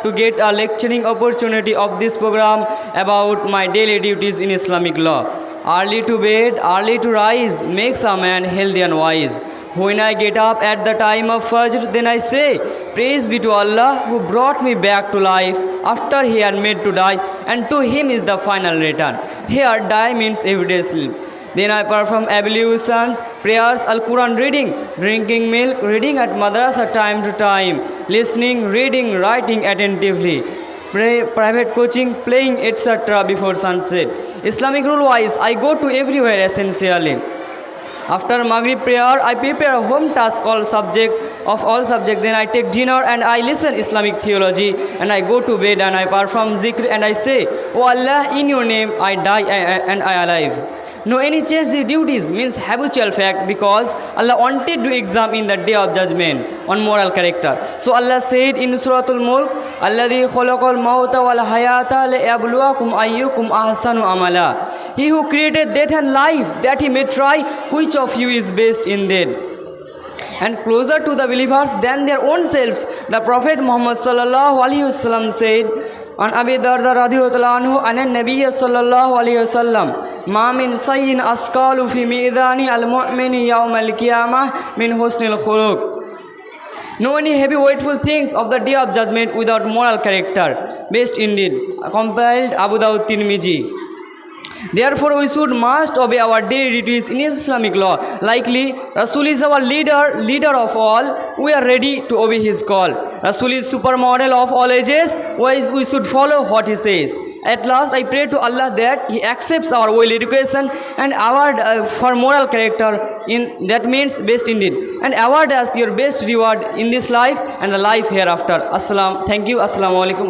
to get a lecturing opportunity of this program about my daily duties in Islamic law. Early to bed, early to rise makes a man healthy and wise. When I get up at the time of Fajr, then I say, praise be to Allah who brought me back to life after He had made to die, and to Him is the final return. Here, die means everyday sleep. Then I perform ablutions, prayers, Al-Quran reading, drinking milk, reading at madrasa time to time, listening, reading, writing attentively, private coaching, playing, etc. before sunset. Islamic rule-wise, I go to everywhere essentially. After Maghrib prayer, I prepare a home task all subject. Then I take dinner and I listen Islamic theology, and I go to bed and I perform zikr and I say, Oh Allah, in your name I die and I alive. No any change the duties means habitual fact, because Allah wanted to examine the day of judgment on moral character. So Allah said in Surah Al-Mulk, Alladhi khalaqal mawta wal hayata liyabluwakum ayyukum ahsanu amala. He who created death and life, that He may try which of you is best in them. And closer to the believers than their own selves, the Prophet Muhammad sallallahu alaihi wasallam said on Abi Darda radhiyallahu anhu an Nabiy sallallahu alaihi wasallam, ma min sayyin asqalu fi midani al-mu'mini yawm al-qiyamah min husnil khuluq. No any heavy weightful things of the day of judgment without moral character. Best indeed. Compiled Abu Dawud Tirmidhi. Therefore, we must obey our daily duties in Islamic law. Likely, Rasul is our leader of all. We are ready to obey his call. Rasul is supermodel of all ages. We should follow what he says. At last, I pray to Allah that He accepts our well education and award for moral character. That means best indeed, and award us your best reward in this life and the life hereafter. Thank you. Assalamu alaikum.